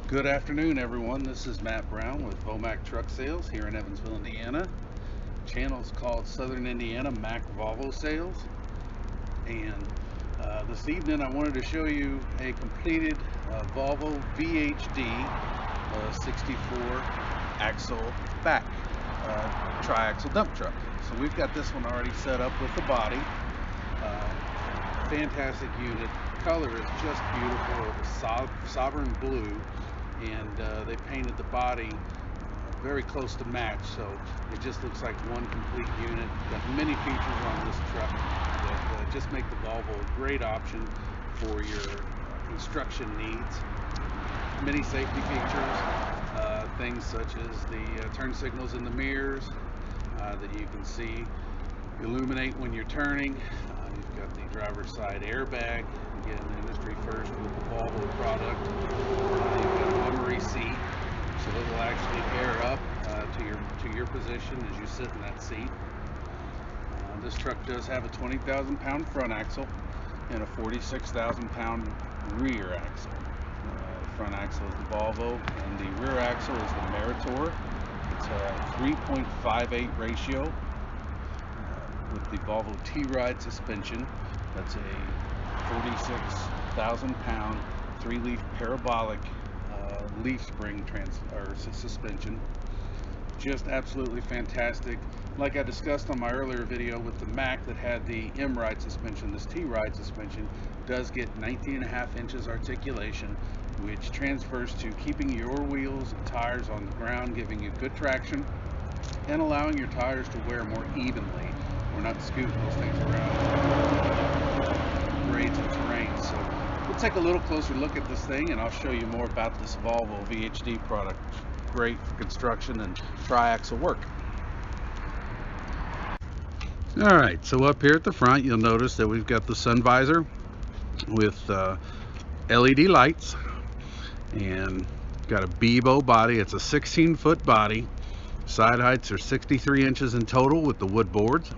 Good afternoon, everyone. This is Matt Brown with VoMac Truck Sales here in Evansville, Indiana. Channel is called Southern Indiana Mac Volvo Sales. And this evening I wanted to show you a completed Volvo VHD64 axle back tri-axle dump truck. So we've got this one already set up with the body. Fantastic unit. Color is just beautiful. It was sovereign blue, and they painted the body very close to match, so it just looks like one complete unit. Got many features on this truck that just make the Volvo a great option for your construction needs. Many safety features, things such as the turn signals in the mirrors that you can see illuminate when you're turning. You've got the driver's side airbag, again, industry first with the Volvo product. You've got a memory seat, so it will actually air up to your position as you sit in that seat. This truck does have a 20,000-pound front axle and a 46,000-pound rear axle. The front axle is the Volvo, and the rear axle is the Meritor. It's a 3.58 ratio. With the Volvo T-Ride suspension. That's a 46,000-pound 3-leaf parabolic leaf spring suspension. Just absolutely fantastic. Like I discussed on my earlier video with the Mac that had the M-Ride suspension, this T-Ride suspension does get 19.5 inches articulation, which transfers to keeping your wheels and tires on the ground, giving you good traction and allowing your tires to wear more evenly. We're not scooting those things around grades and terrain. So we'll take a little closer look at this thing, and I'll show you more about this Volvo VHD product. Great for construction and tri-axle work. All right, so up here at the front, you'll notice that we've got the sun visor with LED lights, and got a Bebo body. It's a 16-foot body. Side heights are 63 inches in total with the wood boards,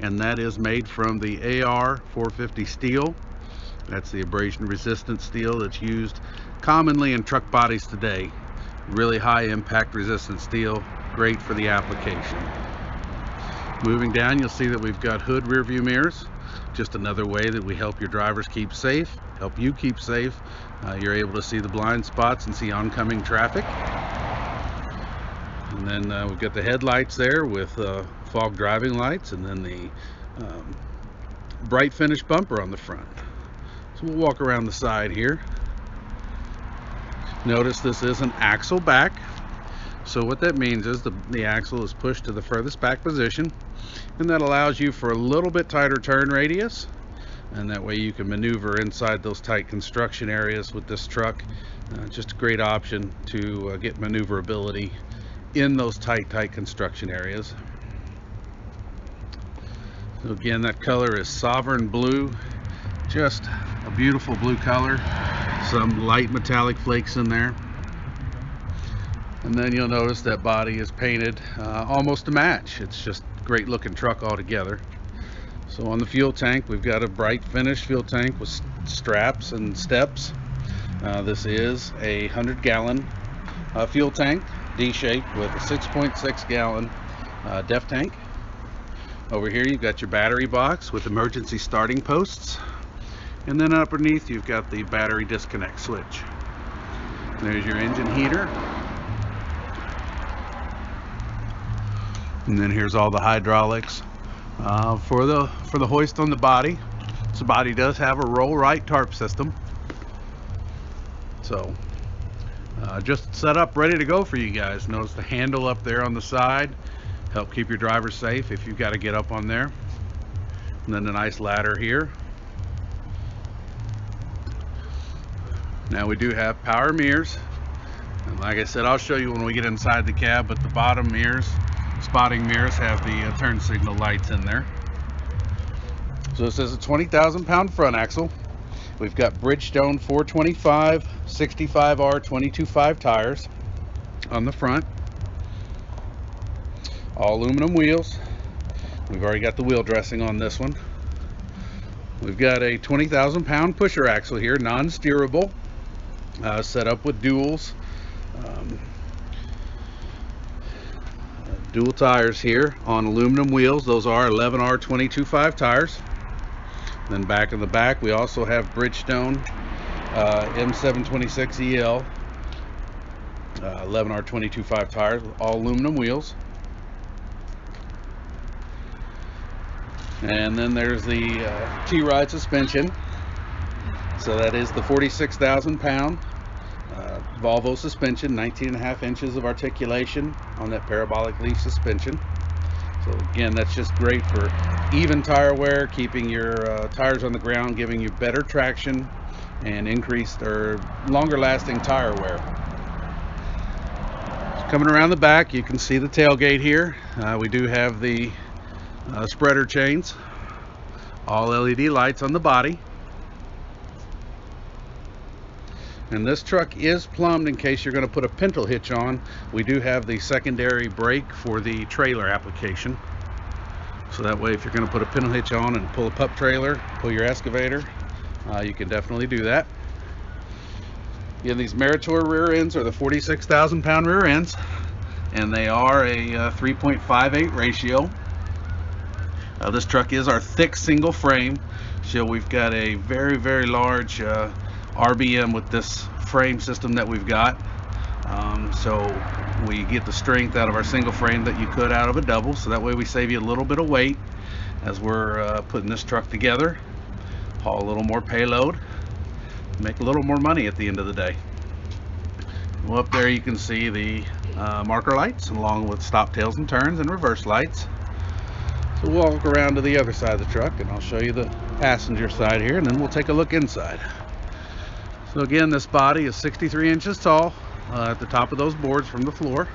and that is made from the AR 450 steel. That's the abrasion resistant steel that's used commonly in truck bodies today. Really high impact resistant steel, great for the application. Moving down, you'll see that we've got hood rear view mirrors. Just another way that we help your drivers keep safe, help you keep safe. You're able to see the blind spots and see oncoming traffic. And then we've got the headlights there with fog driving lights, and then the bright finish bumper on the front. So we'll walk around the side here. Notice this is an axle back. So what that means is the axle is pushed to the furthest back position, and that allows you for a little bit tighter turn radius, and that way you can maneuver inside those tight construction areas with this truck. Just a great option to get maneuverability in those tight construction areas. So again, that color is sovereign blue, just a beautiful blue color, some light metallic flakes in there. And then you'll notice that body is painted almost to match. It's just a great looking truck altogether. So on the fuel tank, we've got a bright finish fuel tank with straps and steps. This is a 100-gallon fuel tank, D-shaped, with a 6.6 gallon def tank. Over here you've got your battery box with emergency starting posts, and then underneath you've got the battery disconnect switch. There's your engine heater, and then here's all the hydraulics for the hoist on the body. So the body does have a roll right tarp system, so just set up ready to go for you guys. Notice the handle up there on the side, help keep your driver safe if you've got to get up on there. And then a nice ladder here. Now we do have power mirrors, and like I said, I'll show you when we get inside the cab, but the bottom mirrors, spotting mirrors, have the turn signal lights in there. So this is a 20,000-pound front axle. We've got Bridgestone 425 65R 22.5 tires on the front. All aluminum wheels. We've already got the wheel dressing on this one. We've got a 20,000-pound pusher axle here, non-steerable. set up with duals. Dual tires here on aluminum wheels. Those are 11R22.5 tires. Then back in the back we also have Bridgestone M726EL 11R22.5 tires with all aluminum wheels. And then there's the T-Ride suspension. So that is the 46,000 pound Volvo suspension, 19.5 inches of articulation on that parabolic leaf suspension. So again, that's just great for even tire wear, keeping your tires on the ground, giving you better traction and increased or longer lasting tire wear. So coming around the back, you can see the tailgate here. We do have the spreader chains, all LED lights on the body. And this truck is plumbed in case you're going to put a pintle hitch on. We do have the secondary brake for the trailer application. So that way if you're going to put a pintle hitch on and pull a pup trailer, pull your excavator, you can definitely do that. Again, these Meritor rear ends are the 46,000 pound rear ends, and they are a 3.58 ratio. This truck is our thick single frame, so we've got a very large RBM with this frame system that we've got. So we get the strength out of our single frame that you could out of a double, so that way we save you a little bit of weight as we're putting this truck together, haul a little more payload, make a little more money at the end of the day. Well, up there you can see the marker lights along with stop, tails, and turns and reverse lights. So we'll walk around to the other side of the truck and I'll show you the passenger side here, and then we'll take a look inside. So again, this body is 63 inches tall at the top of those boards from the floor.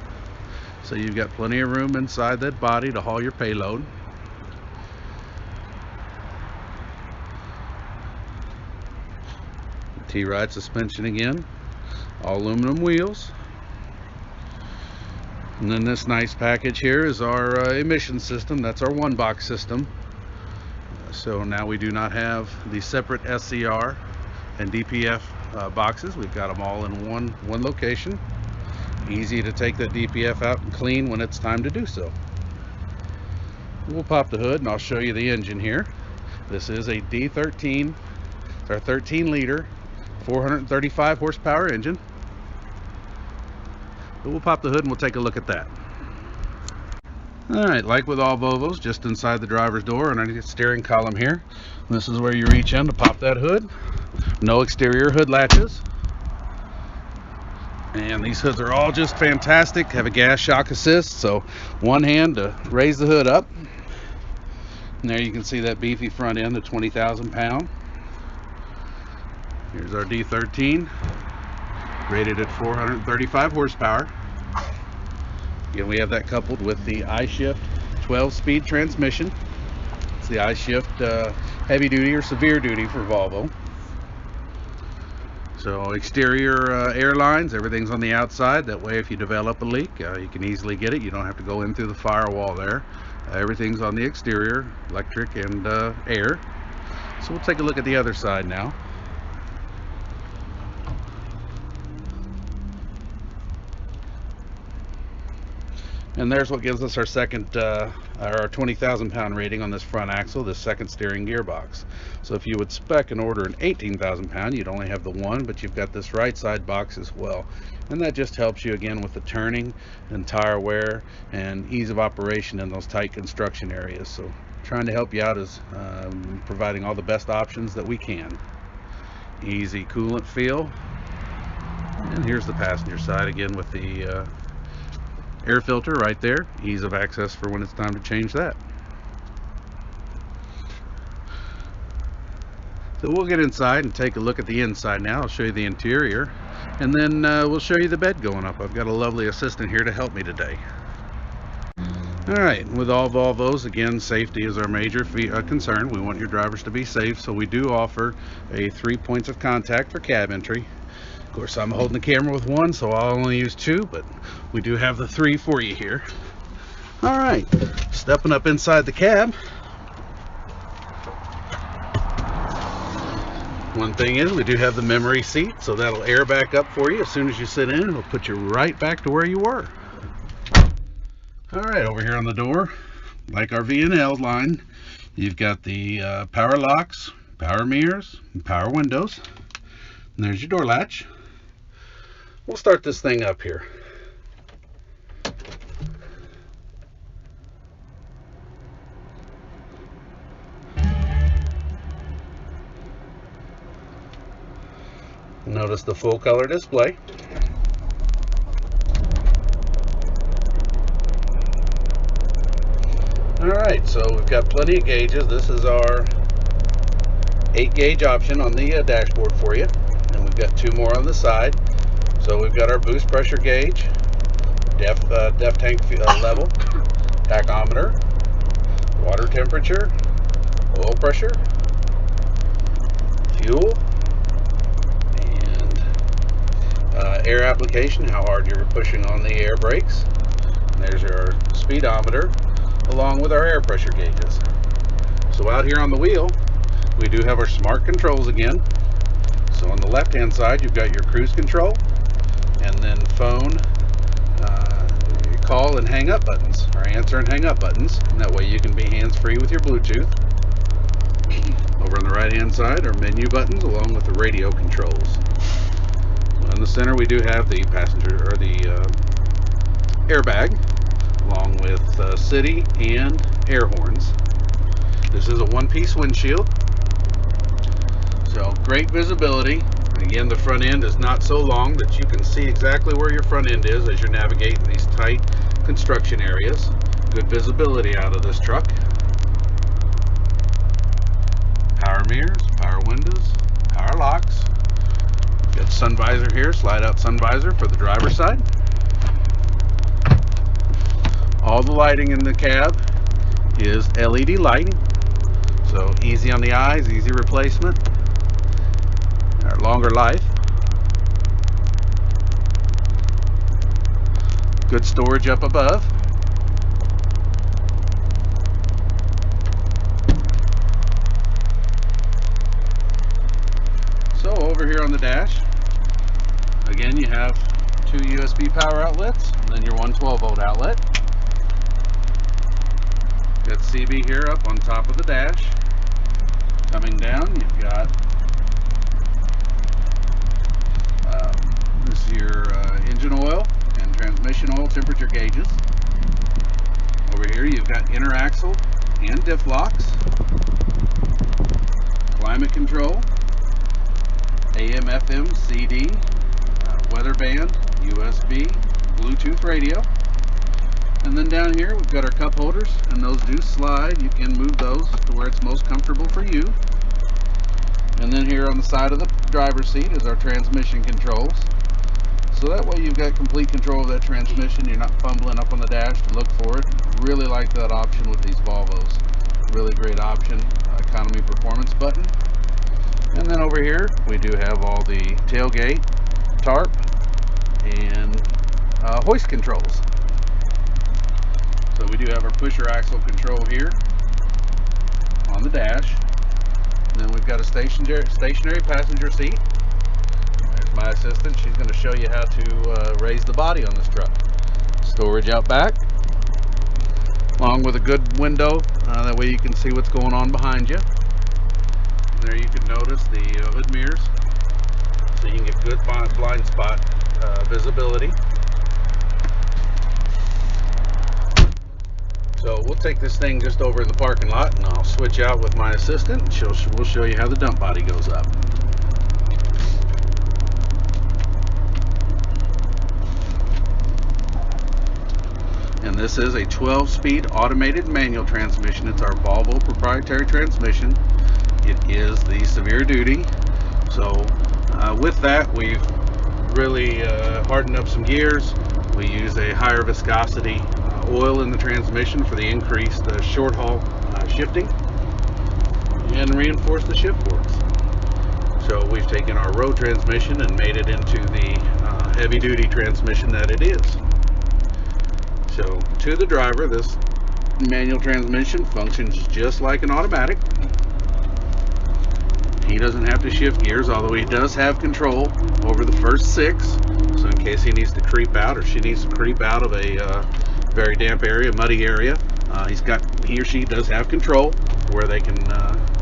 So you've got plenty of room inside that body to haul your payload. T-Ride suspension again, all aluminum wheels. And then this nice package here is our emission system. That's our one box system. So now we do not have the separate SCR and DPF boxes. We've got them all in one location. Easy to take that DPF out and clean when it's time to do so. We'll pop the hood and I'll show you the engine here. This is a D13. It's our 13 liter 435 horsepower engine. But we'll pop the hood and we'll take a look at that. Alright, like with all Volvos, just inside the driver's door underneath the steering column here, this is where you reach in to pop that hood. No exterior hood latches. And these hoods are all just fantastic. Have a gas shock assist, so one hand to raise the hood up. And there you can see that beefy front end, the 20,000 pound. Here's our D13, rated at 435 horsepower. Again, we have that coupled with the iShift 12-speed transmission. It's the iShift heavy duty or severe duty for Volvo. So exterior air lines, everything's on the outside. That way if you develop a leak, you can easily get it. You don't have to go in through the firewall there. Everything's on the exterior, electric and air. So we'll take a look at the other side now. And there's what gives us our second, our 20,000 pound rating on this front axle, this second steering gearbox. So if you would spec and order an 18,000 pound, you'd only have the one, but you've got this right side box as well. And that just helps you again with the turning and tire wear and ease of operation in those tight construction areas. So trying to help you out is providing all the best options that we can. Easy coolant feel. And here's the passenger side again with the air filter right there, ease of access for when it's time to change that. So we'll get inside and take a look at the inside now. I'll show you the interior, and then we'll show you the bed going up. I've got a lovely assistant here to help me today. Alright, with all Volvos, again, safety is our major concern. We want your drivers to be safe, so we do offer a 3 points of contact for cab entry. Of course, I'm holding the camera with one, so I'll only use two, but we do have the 3 for you here. Alright, stepping up inside the cab. One thing is, we do have the memory seat, so that'll air back up for you as soon as you sit in. It'll put you right back to where you were. All right, over here on the door, like our V&L line, you've got the power locks, power mirrors, and power windows. And there's your door latch. We'll start this thing up here. Notice the full color display. Alright, so we've got plenty of gauges. This is our 8-gauge option on the dashboard for you. And we've got 2 more on the side. So we've got our boost pressure gauge, def tank level, tachometer, water temperature, oil pressure, fuel, air application, how hard you're pushing on the air brakes. And there's your speedometer along with our air pressure gauges. So out here on the wheel, we do have our smart controls again. So on the left hand side, you've got your cruise control, and then phone, call and hang up buttons, or answer and hang up buttons. And that way you can be hands-free with your Bluetooth. Over on the right hand side are menu buttons along with the radio controls. In the center, we do have the passenger, or the airbag, along with city and air horns. This is a one-piece windshield, so great visibility. Again, the front end is not so long that you can see exactly where your front end is as you're navigating these tight construction areas. Good visibility out of this truck. Power mirrors, power windows, power locks. Got sun visor here, slide out sun visor for the driver's side. All the lighting in the cab is LED lighting, so easy on the eyes, easy replacement, or longer life. Good storage up above. So over here on the dash, again, you have 2 USB power outlets, and then your 112-volt outlet. Got CB here up on top of the dash. Coming down, you've got this is your engine oil and transmission oil temperature gauges. Over here, you've got interaxle and diff locks, climate control, AM, FM, CD, weather band, USB, Bluetooth radio. And then down here we've got our cup holders, and those do slide. You can move those to where it's most comfortable for you. And then here on the side of the driver's seat is our transmission controls. So that way you've got complete control of that transmission. You're not fumbling up on the dash to look for it. Really like that option with these Volvos. Really great option. Economy performance button. And then over here we do have all the tailgate, tarp, and hoist controls. So we do have our pusher axle control here on the dash. And then we've got a stationary passenger seat. There's my assistant. She's going to show you how to raise the body on this truck. Storage out back, along with a good window. That way you can see what's going on behind you. And there you can notice the hood mirrors, so you can get good blind spot visibility. So we'll take this thing just over in the parking lot, and I'll switch out with my assistant, and we'll show you how the dump body goes up. And this is a 12-speed automated manual transmission. It's our Volvo proprietary transmission. It is the severe duty. So with that, we've really hardened up some gears. We use a higher viscosity oil in the transmission for the increased short haul shifting, and reinforced the shift forks. So we've taken our road transmission and made it into the heavy duty transmission that it is. So to the driver, this manual transmission functions just like an automatic. He doesn't have to shift gears, although he does have control over the first 6. So in case he needs to creep out, or she needs to creep out of a very damp area, muddy area, he or she does have control where they can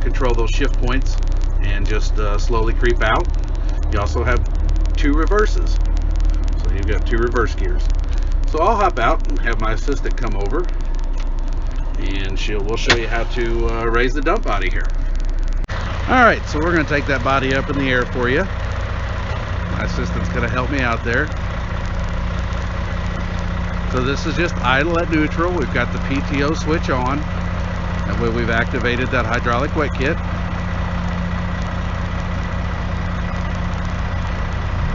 control those shift points and just slowly creep out. You also have 2 reverses, so you've got 2 reverse gears. So I'll hop out and have my assistant come over, and we'll show you how to raise the dump body here. All right, so we're going to take that body up in the air for you. My assistant's going to help me out there. So this is just idle at neutral. We've got the PTO switch on. That way we've activated that hydraulic wet kit.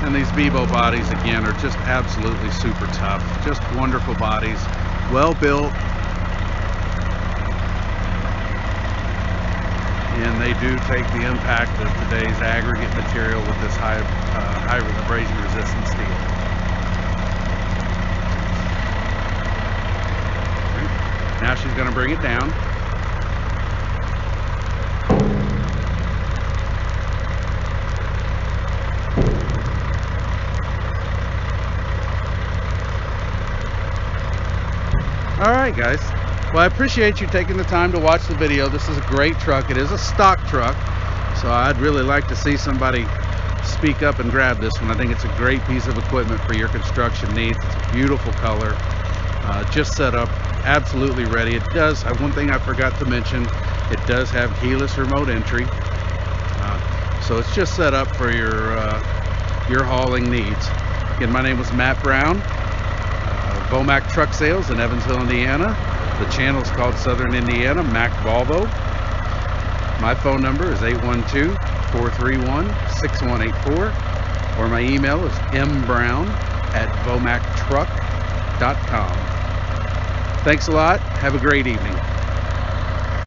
And these Bebo bodies, again, are just absolutely super tough. Just wonderful bodies, well built. And they do take the impact of today's aggregate material with this high abrasion resistant steel. Okay. Now she's going to bring it down. Alright guys, well, I appreciate you taking the time to watch the video. This is a great truck. It is a stock truck, so I'd really like to see somebody speak up and grab this one. I think it's a great piece of equipment for your construction needs. It's a beautiful color, just set up, absolutely ready. It does have one thing I forgot to mention. It does have keyless remote entry, so it's just set up for your hauling needs. Again, my name was Matt Brown, VoMac Truck Sales in Evansville, Indiana. The channel is called Southern Indiana Mac Volvo. My phone number is 812-431-6184, or my email is mbrown@vomactruck.com. Thanks a lot. Have a great evening.